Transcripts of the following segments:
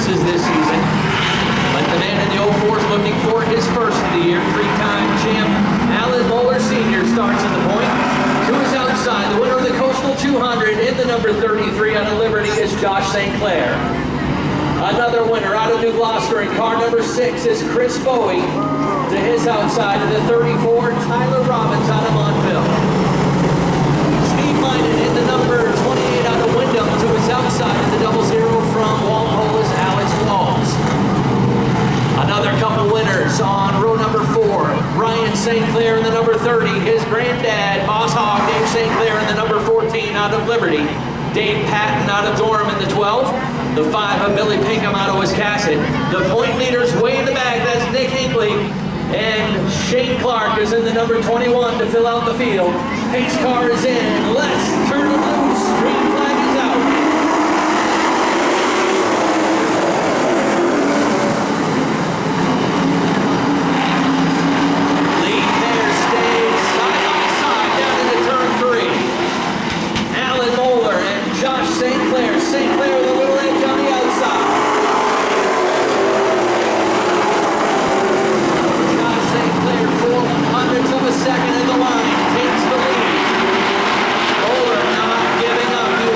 races this season. But the man in the 04 is looking for his first of the year. Three-time champ Alan Moeller Sr. starts at the point. To his outside, the winner of the Coastal 200 in the number 33 out of Liberty is Josh St. Clair. Another winner out of New Gloucester in car number 6 is Chris Bowie. To his outside of the 34, Tyler Robbins out of Montville. Steve Minen in the number 28 out of Wyndham. To his outside of the 00 from Walpole is Alex Walls. Another couple winners on row number 4. Ryan St. Clair in the number 30. His granddad, Boss Hog, Dave St. Clair in the number 14 out of Liberty. Dave Patton out of Durham in the 12. The 5 of Billy Pinkham out of Wiscasset. The point leaders way in the back. That's Nick Hinckley. And Shane Clark is in the number 21 to fill out the field. Pace car is in. Let's turn it loose. Green flag is out. St. Clair with a little edge on the outside. Josh St. Clair, 4/100ths of a second in the line, takes the lead. Moeller not giving up. He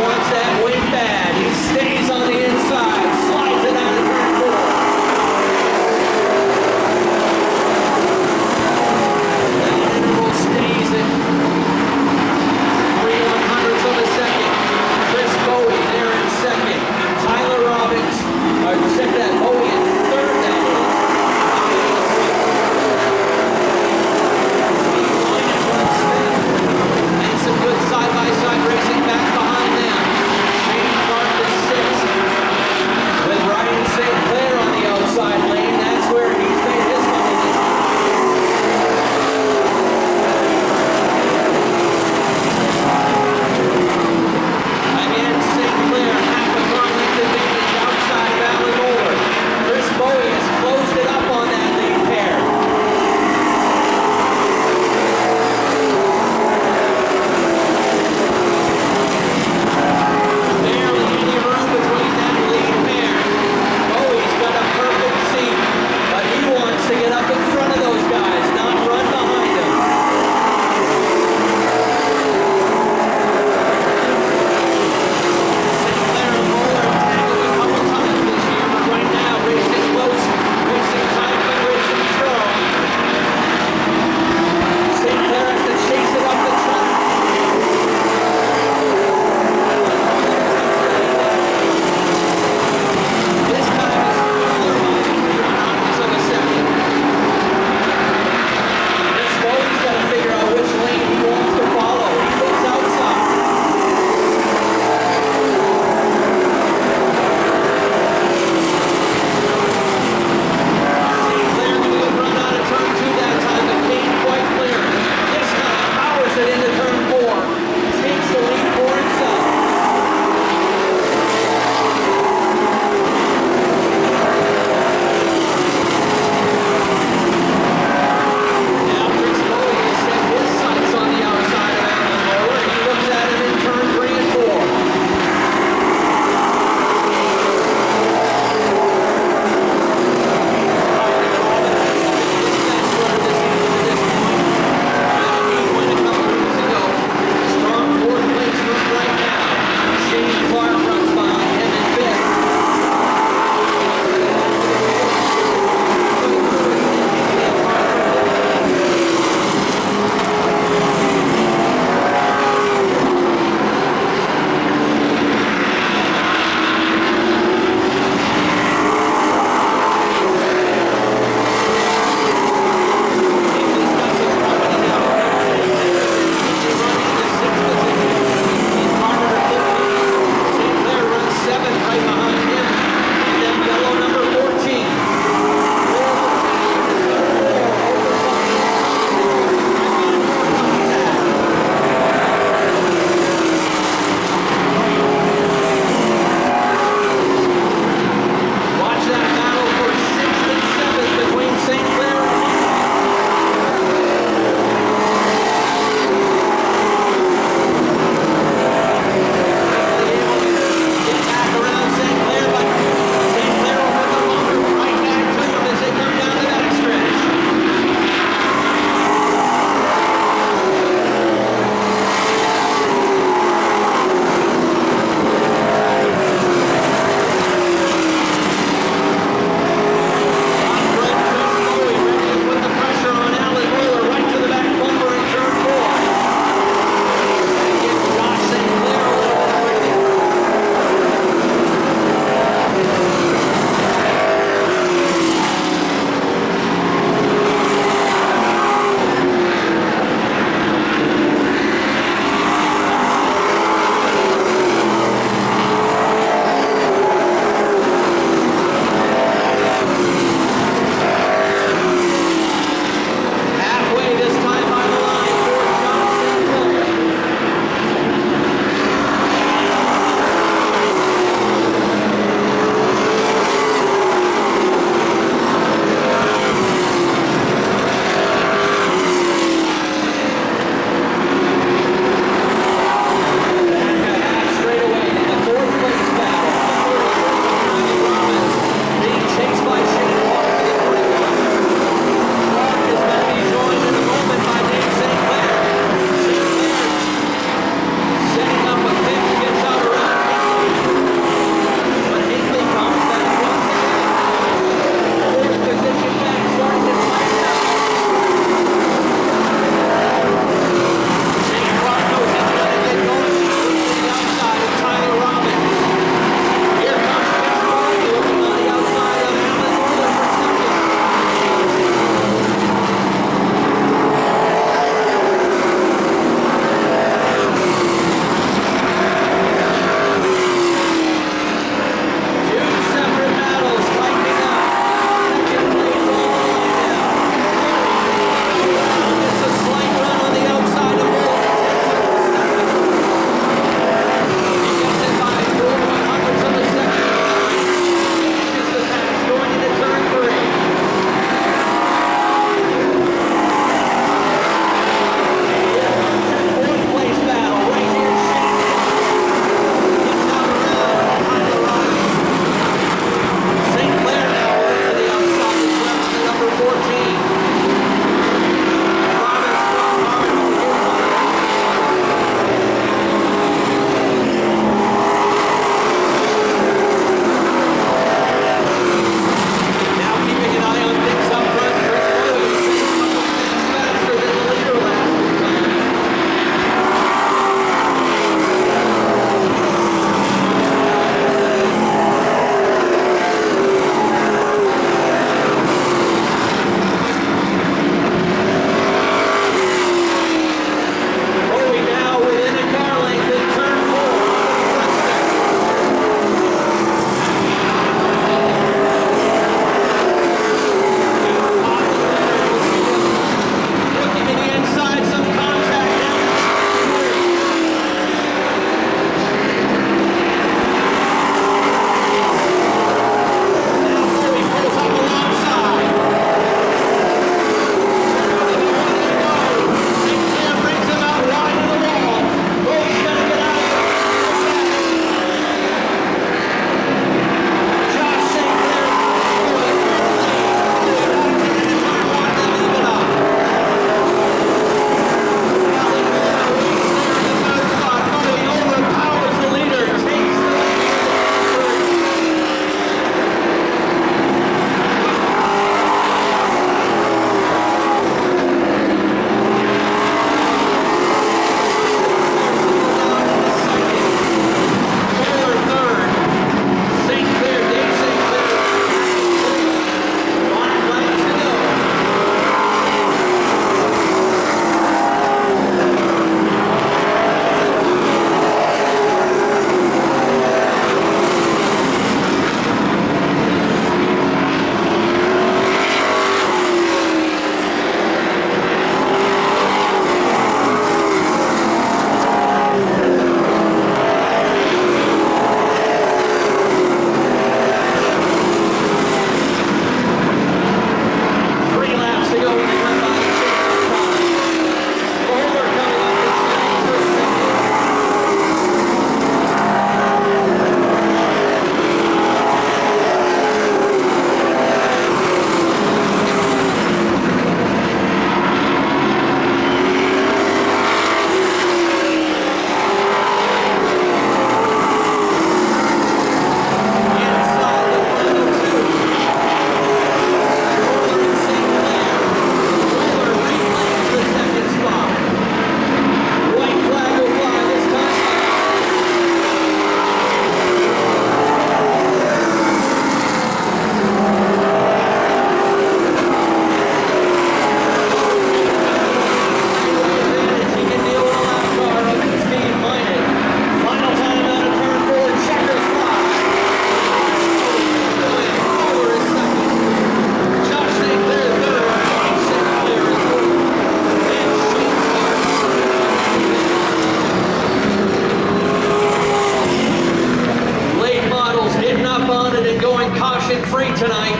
tonight.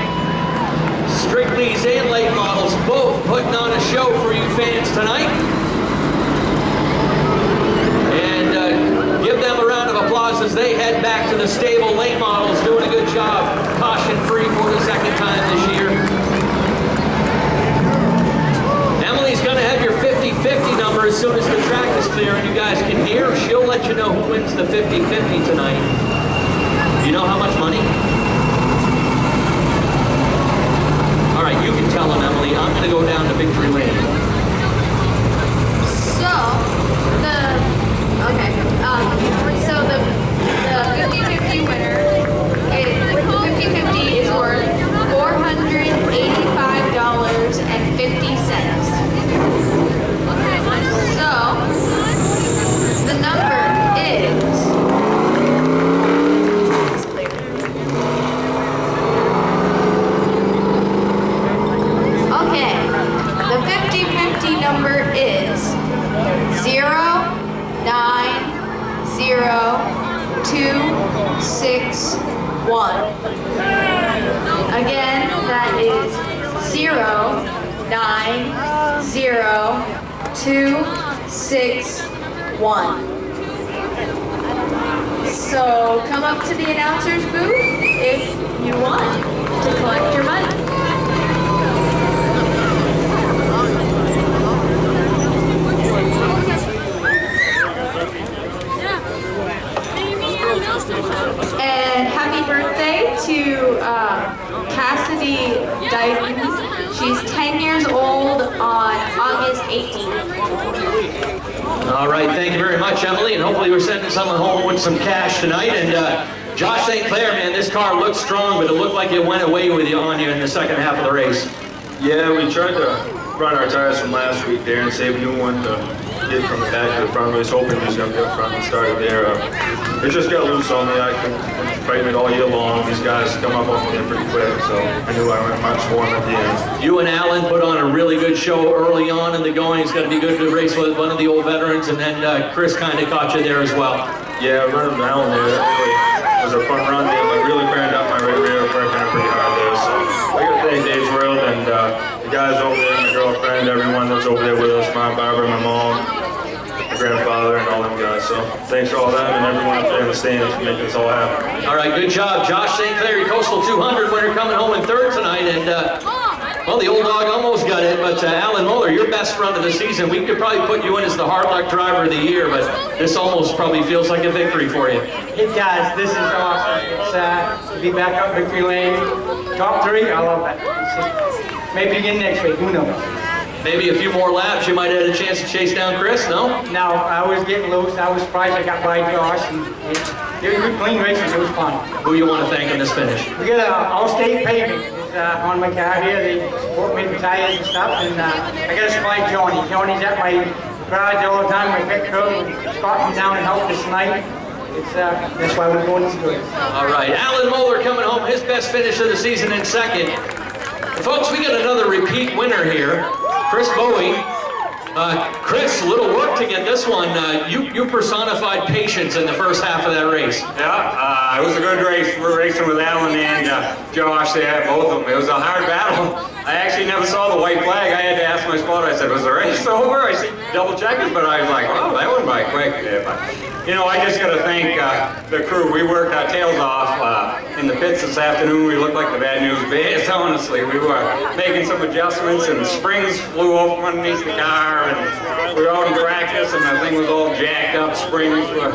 Strictly's and late models both putting on a show for you fans tonight. And give them a round of applause as they head back to the stable. Late models doing a good job, caution-free for the second time this year. Emily's going to have your 50-50 number as soon as the track is clear and you guys can hear. She'll let you know who wins the 50-50 tonight. You know how much money? All right, you can tell them, Emily. I'm going to go down to victory lane. So the 50-50 winner, the 50-50 is worth $485.50. So the number is okay. The 50-50 number is 090261. Again, that is 090261. So come up to the announcer's booth if you want to collect your money. And happy birthday to Cassidy Dyton. She's 10 years old on August 18th. All right, thank you very much, Emily, and hopefully we're sending someone home with some cash tonight. And Josh St. Clair, man, this car looked strong, but it looked like it went away with you on you in the second half of the race. Yeah, we tried to run our tires from last week there and save a new one to get from the back to the front. I was hoping we was going to be up front and started there. It just got loose on me. I couldn't fight it all year long. These guys come up on me pretty quick, so I knew I went much for them at the end. You and Alan put on a really good show early on in the going. It's going to be good to race with one of the old veterans, and then Chris kind of caught you there as well. Yeah, running with Alan there, that really was a fun run there, but really burned up my right rear, working pretty hard there. So I got to thank Dave's World and the guys over there, my girlfriend, everyone that's over there with us, my Barbara, my mom, my grandfather, and all them guys. So thanks for all them and everyone up there in the stands for making this all happen. All right, good job. Josh St. Clair, your Coastal 200 winner, coming home in third tonight. And well, the old dog almost got it, but Alan Moeller, your best run of the season. We could probably put you in as the hard luck driver of the year, but this almost probably feels like a victory for you. It does. This is awesome. It's to be back up victory lane. Top 3, I love that. Maybe again next week, who knows? Maybe a few more laps, you might have had a chance to chase down Chris, no? No, I was getting loose. I was surprised I got by Josh. And it was clean racing. It was fun. Who you want to thank in this finish? We got Allstate paving. It's on my car here. They support me with tires and stuff. And I got to supply Johnny. Johnny's at my garage all the time. My pit crew. Scott come down and helped us tonight. That's why we're going this good. All right, Alan Moeller coming home, his best finish of the season in second. And folks, we got another repeat winner here, Chris Bowie. Chris, a little work to get this one. You personified patience in the first half of that race. Yeah, it was a good race. We're racing with Alan and Josh there, both of them. It was a hard battle. I actually never saw the white flag. I had to ask my spotter. I said, was the race over? I see double checking, but I was like, oh, that went by quick. Yeah, but, you know, I just got to thank the crew. We worked our tails off in the pits this afternoon. We looked like the bad news bears, honestly. We were making some adjustments, and the springs flew off from underneath the car, and we were out in practice, and the thing was all jacked up. Springs were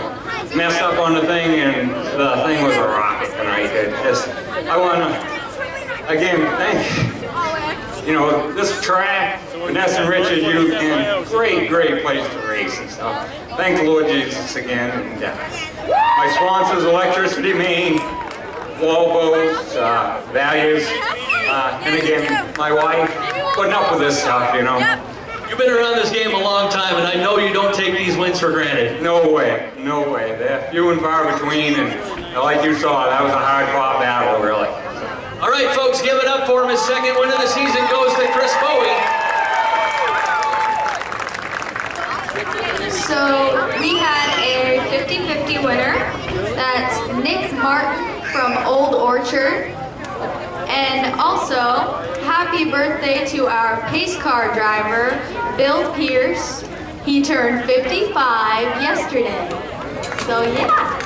messed up on the thing, and the thing was a rocket tonight. I want to, again, thank this track, Vanessa and Richard, you and great place to race and stuff. Thank the Lord Jesus again. And my sponsors, Electricity Maine, Volvo's, Values, and again, my wife, putting up with this stuff, you know. You've been around this game a long time, and I know you don't take these wins for granted. No way. They're few and far between, and like you saw, that was a hard-fought battle, really. All right, folks, give it up for him. His second win of the season goes to Chris Bowie. So we had a 50-50 winner. That's Nick Martin from Old Orchard. And also, happy birthday to our pace car driver, Bill Pierce. He turned 55 yesterday. So yeah.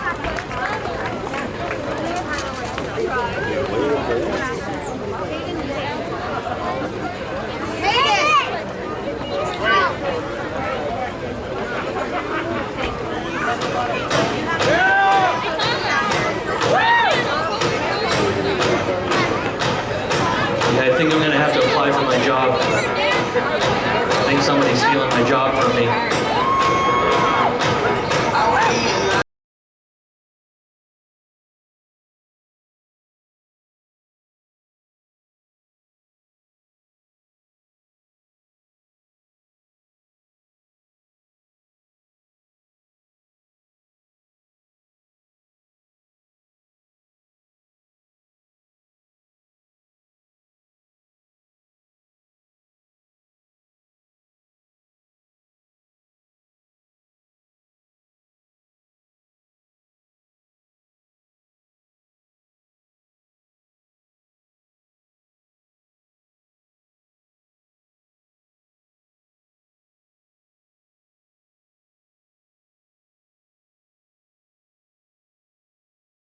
Yeah, I think I'm gonna have to apply for my job. I think somebody's stealing my job from me.